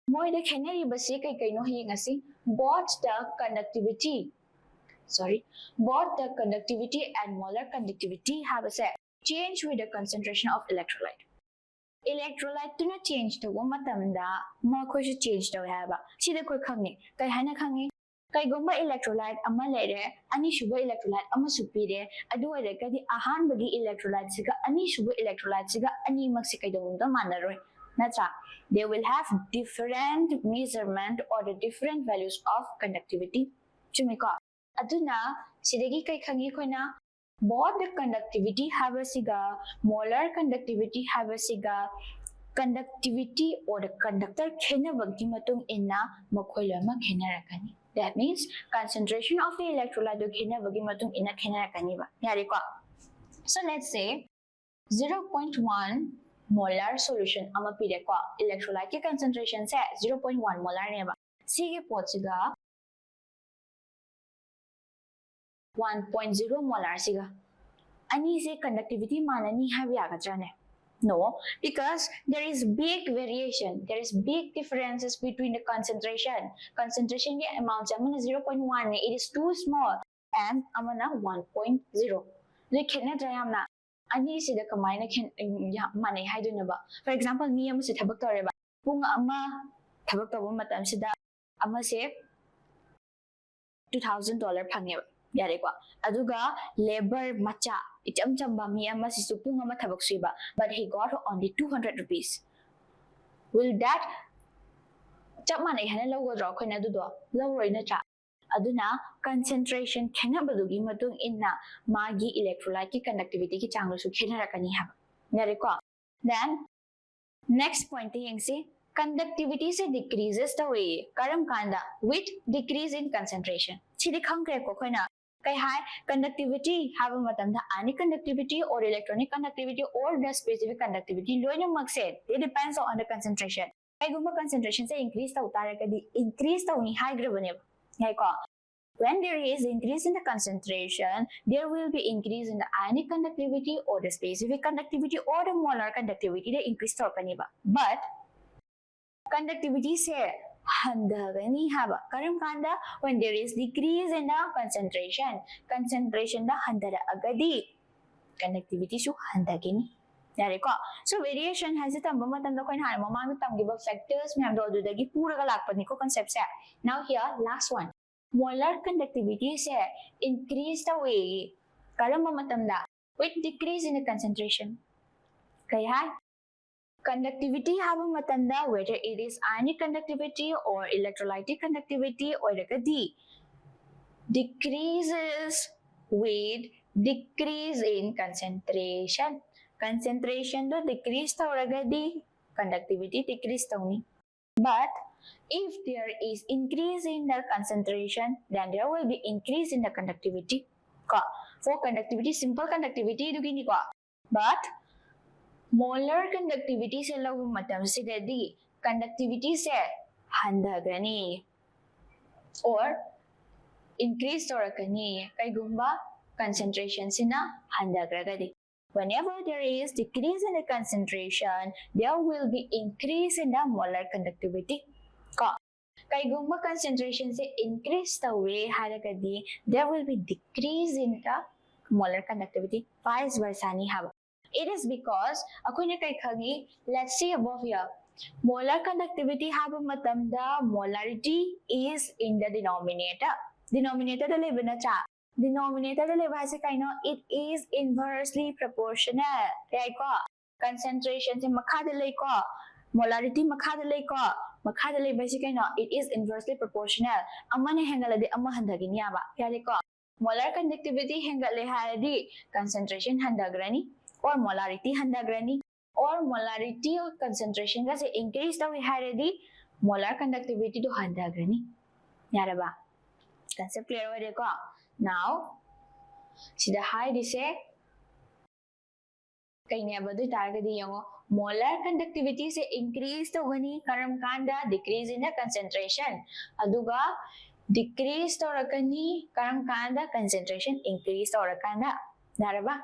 moi de khene ba si kai kai no yenga si both the conductivity and molar conductivity have a set change with the concentration of electrolyte. Electrolyte to not change to one matamda, more course change to have a. See the quick kangi, kai hana kangi, kai gomba electrolyte, a malere, ani shuba electrolyte, ama superior, a do a decadi, a hand bagi electrolyte siga, ani shuba electrolyte siga, ani maxika the manaro. Natra, they will have different measurement or the different values of conductivity. Chumika. Aduna, sidagi kai kangi ko na both the conductivity have a siga, molar conductivity have a siga, conductivity or the conductor kena bagi matung inna makolama kena rakani. That means concentration of the electrolyte kena bagi matung inna kena rakani ba. Yari ko. So let's say 0.1 molar solution ama pide ko electrolyte ki concentration se 0.1 molar ne ba. Sige po siga 1.0 molar siga. Ani se conductivity manani have yagadra ne. No, because there is big variation. There is big differences between the concentration. Concentration amount amana 0.1, it is too small, and amana 1.0. They cannot na. Ani sida kamay na can manay haidun ba. For example, mi ama si thabak tore ba. Kung ama thabak tawo matam sida ama se $2,000 phangye ba. Yare ko. Aduga labor macha icham chamba mi ama si supung ama thabak suiba, but he got only 200 rupees. Will that chap manay hana logo draw ko na dudo low roi na cha. Aduna concentration khenabadugi matung inna magi electrolytic conductivity ki changlo su khenarakani ha. Yare ko. Then next point thing say conductivity se decreases the way karam kanda with decrease in concentration. Chidi khangkre ko khoina kai hai conductivity have matamda any conductivity or electronic conductivity or the specific conductivity loina makse it depends on the concentration. Kai gumba concentration se increase ta utara kadi increase ta uni high grabane hai ko. When there is increase in the concentration, there will be increase in the ionic conductivity or the specific conductivity or the molar conductivity they increase ta kaniba. But conductivity se handagani haba karam kanda when there is decrease in the concentration da handara agadi conductivity su handagini yare ko. So variation has it tamba matam da koin han mamang tam giba factors me am do dagi pura ga lakpani ko concept se. Now here last one, molar conductivity se increase the way karam matam da with decrease in the concentration kai hai conductivity have a matanda whether it is ionic conductivity or electrolytic conductivity or D decreases with decrease in concentration. Concentration to decrease the conductivity decrease tawni. But if there is increase in the concentration, then there will be increase in the conductivity. For conductivity, simple conductivity dugini ko. But molar conductivity se lagu matam sidadi conductivity se handagani or increase torakani kai gumba concentration sina handagragadi. Whenever there is decrease in the concentration, there will be increase in the molar conductivity. Kai gumba concentration se increase the way haragadi, there will be decrease in the molar conductivity. Vice versa ni haba. It is because let's see above here, molar conductivity have a matamda molarity is in the denominator. Denominator the level na cha. Denominator the level has a kind of it is inversely proportional. Right ko. Concentration se makadalay ko. Molarity makadalay ko. Makadalay ba si kind of it is inversely proportional. Amma ne hengala de amma handagin niya ba. Kaya ko. Molar conductivity hengale haradi concentration handagrani or molarity handagrani or molarity or concentration kasi increase daw haradi molar conductivity to handagrani. Yara ba? Concept clear ba ko? Now, sida high dise kay niya ba doon target yung molar conductivity se increase to gani karam kanda decrease in the concentration. Aduga decrease to rakani karam kanda concentration increase to rakanda. Yara ba?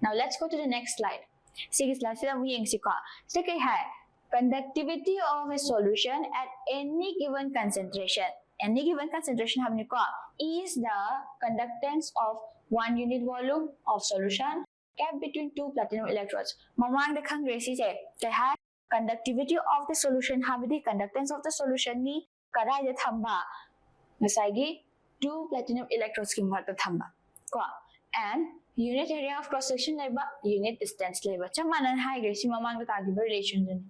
Now let's go to the next slide. Sige slide sila mo yung sika. So kay hai conductivity of a solution at any given concentration. Any given concentration hamni ko is the conductance of 1 unit volume of solution kept between two platinum electrodes. Mamang dekhang resi se kay hai conductivity of the solution hamdi conductance of the solution ni karay de thamba. Masagi two platinum electrodes ki marta thamba. Ko and unit area of cross section leba unit distance leba chamanan hai gresi mamang da tagi relation din.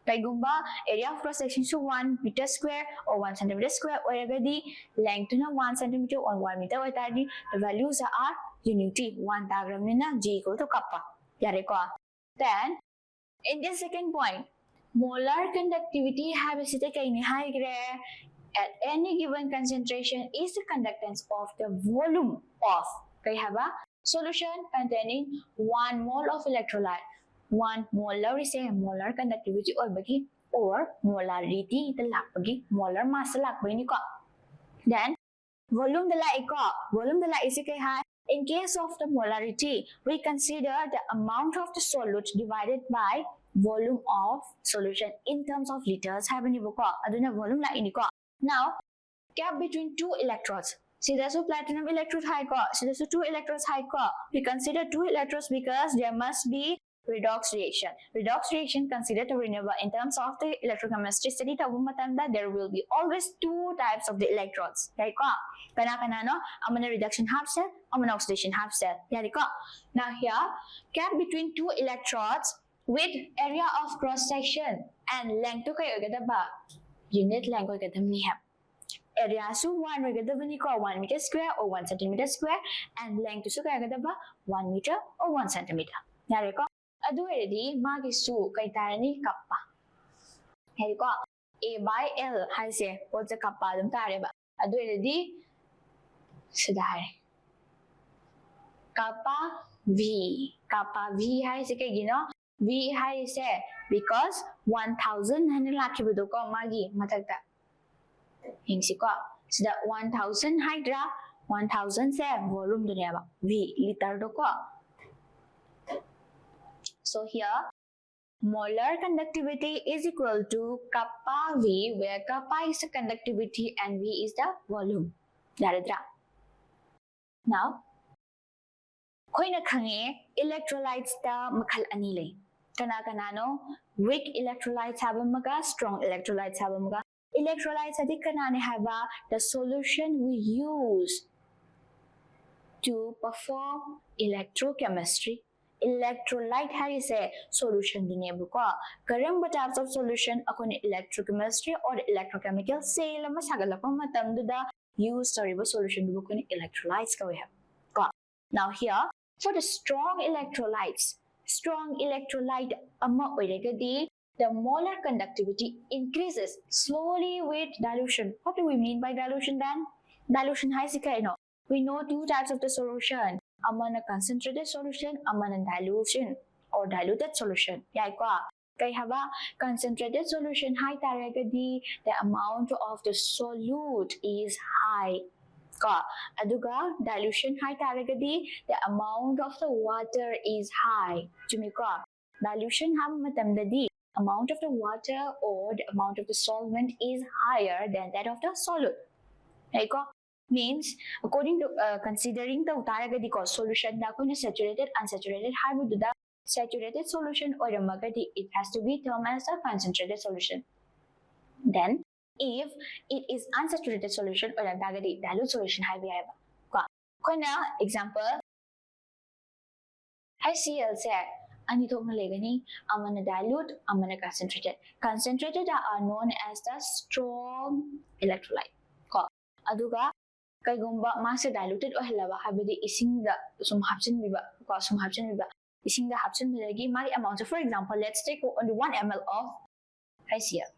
Kay gumba area of cross section so 1 meter square or 1 centimeter square or agadi length na 1 centimeter or 1 meter or tadi the values are unity 1 diagram ni na g equal to kappa. Yare ko. Then in the second point, molar conductivity have site kay ni hai gre at any given concentration is the conductance of the volume of kay haba solution containing 1 mole of electrolyte. 1 molar is a molar conductivity or bagi or molarity the lakbagi molar mass lakbagi ni ko. Then volume dala iko volume dala isi kay hai In case of the molarity, we consider the amount of the solute divided by volume of solution in terms of liters. Aduna volume la ini ko. Now, gap between two electrodes. See, there's a platinum electrode high ko. So there's a two electrodes high ko. We consider two electrodes because there must be redox reaction. Redox reaction considered to renewable in terms of the electrochemistry study. There will be always two types of the electrodes. Right ko. Kana no, amana reduction half cell, amana oxidation half cell. Yari ko. Now here, gap between two electrodes with area of cross section and length to kayo gada ba? Unit length ko gada ni have. Area so 1 regardabani ko 1 meter square or 1 centimeter square and length so kaya gada ba 1 meter or 1 centimeter. Yari ko. Adu ready magi su kay tarani kappa. Yari ko. A by L hai se what's the kappa dum tare ba. Adu ready sidare. Kappa V. Kappa V hai se kay gino. V hai se because 1000 hani lakhi budo ko magi matagta. Hingsi ko. So that 1000 hydra, 1000 se volume dunia ba. V liter do ko. So here, molar conductivity is equal to kappa V, where kappa is the conductivity and V is the volume. Daradra. Now, koi na khange electrolytes ta makhal ani lay. Kana no weak electrolytes have maga, strong electrolytes have maga. Electrolytes adi kanane haba the solution we use to perform electrochemistry. Electrolyte hai se solution dunia buka. Karamba types of solution akone electrochemistry or electrochemical say lama sagalapang matam duda use soluble solution bukone electrolytes ka we have. Now here for the strong electrolyte amma oiregadi the molar conductivity increases slowly with dilution. What do we mean by dilution then? Dilution hai sika no. We know two types of the solution. Amana concentrated solution, amana dilution or diluted solution. Yai kwa. Kay haba concentrated solution hai taragadi the amount of the solute is high. Ka. Aduga dilution hai taragadi the amount of the water is high. Jumi ka. Dilution ham matamdadi amount of the water or the amount of the solvent is higher than that of the solute. Right? Means according to considering the utaragadi ko solution na kung saturated, unsaturated, hybrid the saturated solution or the magadi, it has to be termed as a concentrated solution. Then if it is unsaturated solution or the magadi dilute solution hybrid. Kuna example HCl say anito malegani amana dilute amana concentrated. Concentrated are known as the strong electrolyte. Aduga kaygumba masa diluted o helaba habidi ising da sumhapsin biba ko sumhapsin biba ising da hapsin bilagi mari amount. So for example, let's take only 1 ml of HCl.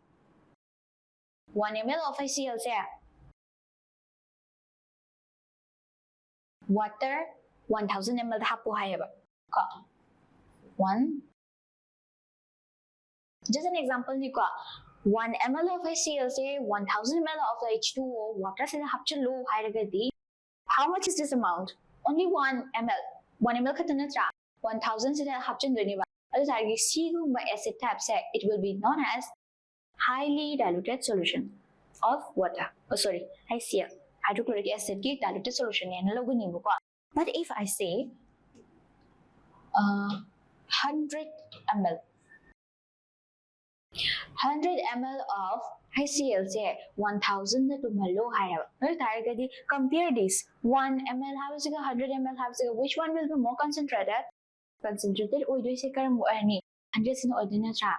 1 ml of HCl say water 1000 ml hapu hayaba. Ko 1 just an example ni ko 1 ml of HCl say 1000 ml of the H2O water se hapchen low hairagadi. How much is this amount? Only 1 ml. 1 ml katana tra 1000 se hapchen doni ba. Adu sargi sigum by acid type say it will be known as highly diluted solution of water. Oh sorry, HCl hydrochloric acid ki diluted solution yan loguni bu ko. But if I say 100 ml 100 ml of HCl say 1000 na tumalo hayab. No targadi compare this 1 ml have 100 ml have which one will be more concentrated? Concentrated oy do se karam ani 100 sin oy na cha.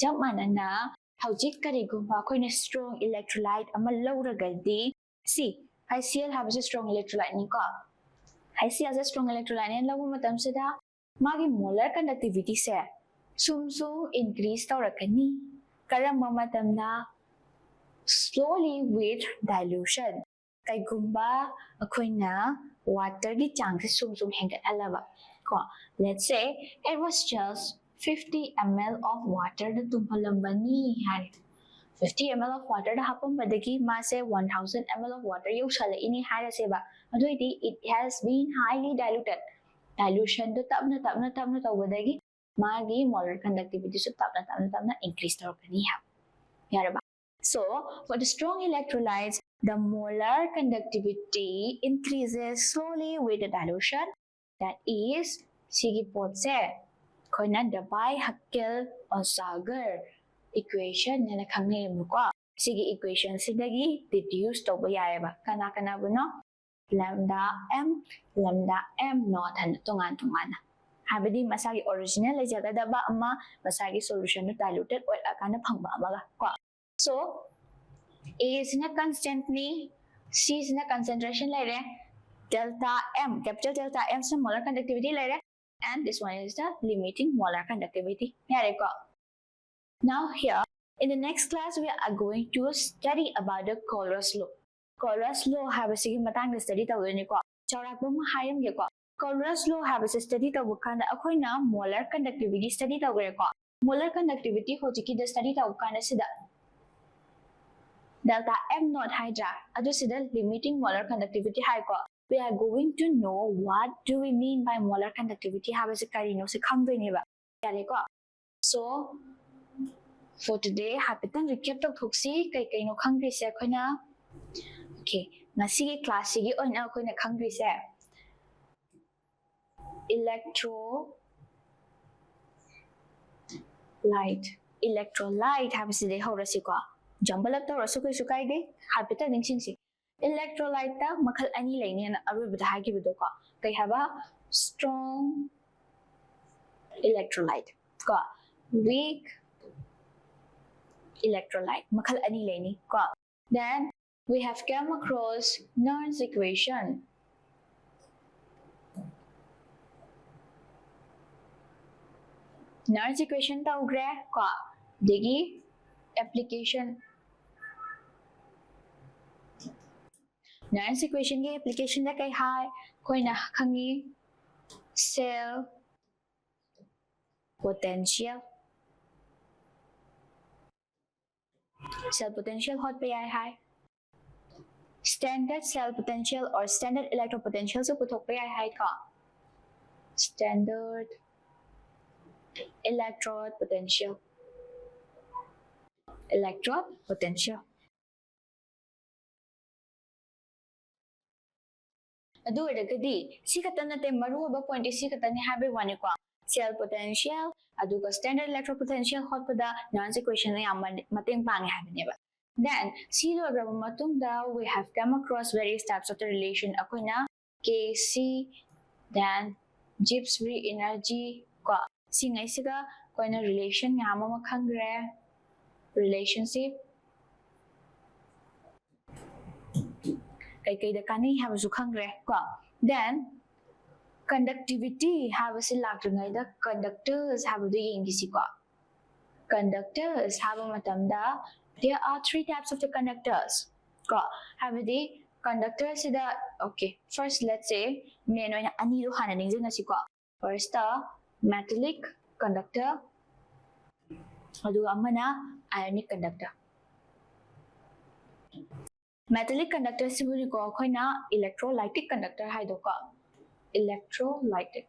Jab manana hawjik karigumba koina strong electrolyte ama lawragadi. See HCl have a strong electrolyte ni ko. HCl has a strong electrolyte and lawu matam sada magi molar conductivity say sum increase taurakani karamba matamna slowly with dilution kaygumba akoina water gi chang se sum hengat alaba ko let's say it was just 50 ml of water na tumpalambani hari 50 ml of water da hapambadagi mase 1000 ml of water yaushalaini hairaseba aduidi it has been highly diluted. Dilution to tapna tawbadagi magi molar conductivity so tapna increase tawkani ha. Yaraba. So for the strong electrolytes, the molar conductivity increases slowly with the dilution. That is sigi potse koina dabai hakkel or sagar equation nila khangne muko sigi equation sidagi deduce tawba yayaba kana buno lambda m not han tungan habidi masagi original lejagada ba amma masagi solution no diluted oil akana phangba amaga ko. So A is in a constantly, C is in a concentration layer, delta M, capital delta M is molar conductivity layer, and this one is the limiting molar conductivity. Now here, in the next class, we are going to study about the Kohlrausch law. Kohlrausch law have a sigma tang study to win ko. Chawrakbum hayam ye ko. Kohlrausch law have a study to bukana akoina molar conductivity study to ko. Molar conductivity hojiki the study to bukana sida. Delta M naught hydra, the limiting molar conductivity high. We are going to know what do we mean by molar conductivity. How is it carino se So for today, hapitan recap to thuksi kay no khangri se khona. Okay, ngasi class sigi on na khona khangri se. Electrolyte have se de horasi ko. Jumble up the Rasuka Sukai, Habita Nixing. Electrolyte makal ani lane and Arubita Hagi Vidoka. They have a strong electrolyte. Weak electrolyte. Makal ani lane. Then we have come across Nernst equation. Nernst equation ta ugre digi application. Nernst equation के application दा कई हाय कोई ना खंगी cell potential hot पे आए हाय standard cell potential or standard electrode potential से पुथोक पे आए हाय का standard electrode potential adu edagadi si katana te maru ba point si katani have one ko cell potential aduga standard electrode potential hot pada Nernst equation ya mateng pang have ne ba. Then si lo ga matung da we have come across various types of the relation akoina Kc then Gibbs free energy ko si ngai siga koina relation ya ma khangre relationship kay da kani have su khangre ko. Then conductivity have a select the conductors have the ingisi ko. Conductors have a matamda there are three types of the conductors ko have the conductors the okay first let's say meno na ani ro hana ning na si ko. First metallic conductor adu amana ionic conductor. Metallic conductor sibuli ko khoina electrolytic conductor haido ko electrolytic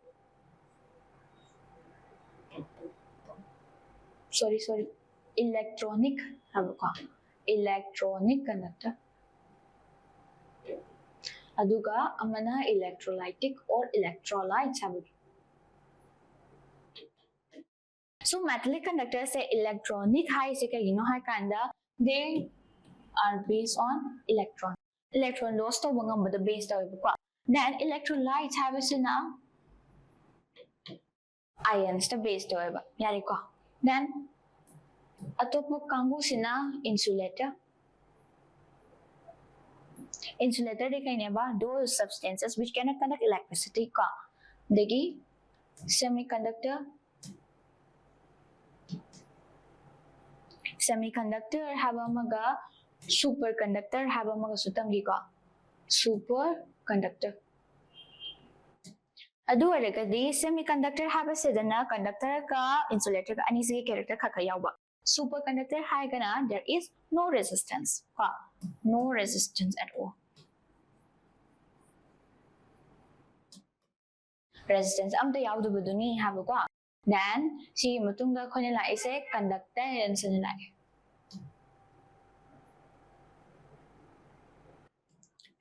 electronic habo ko electronic conductor aduga amana electrolytic or electrolytes habo. So metallic conductor say electronic high se ka high kanda they are based on electron loss to ngam the base to ko. Then electrolytes have a sina ions to base to ba yari ko. Then atopo kangu sina insulator de kaine ba those substances which cannot conduct electricity ko degi semiconductor have amaga superconductor have amaga sutangi ko superconductor adu aragadi semiconductor have sedana conductor ka insulator ka ani sige character kha yawa Superconductor haigana, there is no resistance. No resistance at all. Resistance amta yaudubuduni habuko. Then, si matungda ko nila ise conductance nila.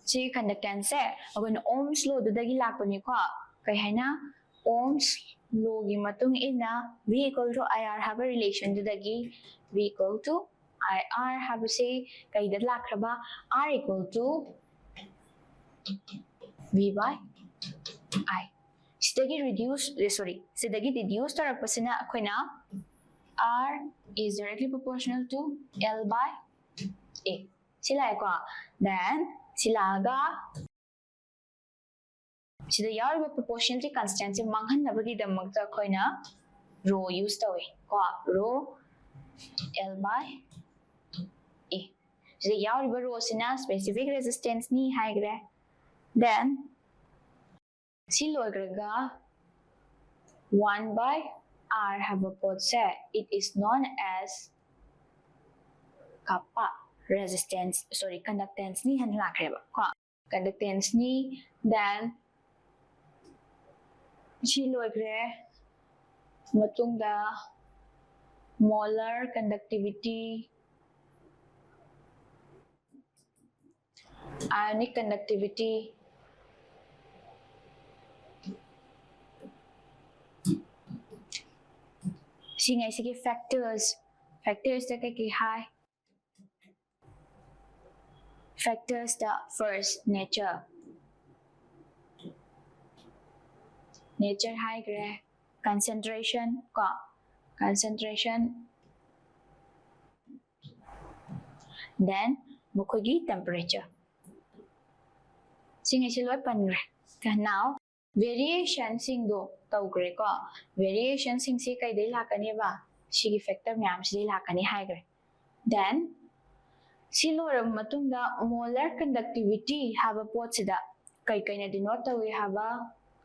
Si conductance agon Ohm's law dudagi lakpani ko. Kaya haina Ohm's law gi matung ina V equal to IR have a relation dudagi V equal to IR have a say kay dat lakraba R equal to V by I. Sidagi deduce tarapasina akoina R is directly proportional to L by A. Sila ko. Then silaga sida yaw proportionality constant si manghan nabagi damagta akoina rho use tawi ko rho L by A. Sida yaw rho sina specific resistance ni haigre. Then si loigraga 1 by R have a pod say it is known as kappa conductance ni hanlakreba ko conductance ni then si loigre matungda molar conductivity ionic conductivity singai sige factors da kay high factors the first nature high gre concentration then mukogi temperature singai siloi pangre now variation singdo tawgre ko variation sing si kay dai lakani ba sigi factor myam si lakani high gre then silora matungda molar conductivity have a pot sida kay na denote we have a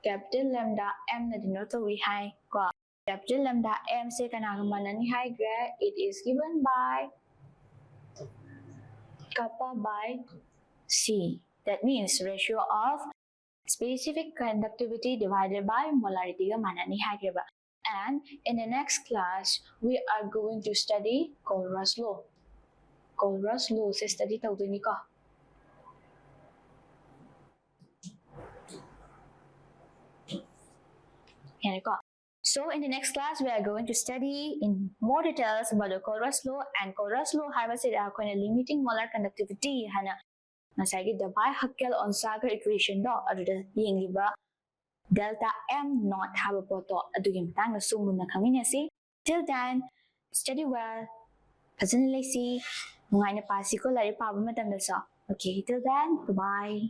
capital lambda m na denote we high ko capital lambda m se kanaga manani high gre it is given by kappa by C. That means ratio of specific conductivity divided by molarity ga manani hagreba. And in the next class, we are going to study Kohlrausch law. Kohlrausch law se study tawduni ko. Yan ko. So in the next class, we are going to study in more details about the Kohlrausch law and Kohlrausch law have a say limiting molar conductivity hana nasagi the bi-Hackel on Sager equation do aduda yengiba delta m not have a poto adugi matang sumun na kami si till then study well personally see nungai na pasi ko lari pa ba matam sa okay till then bye.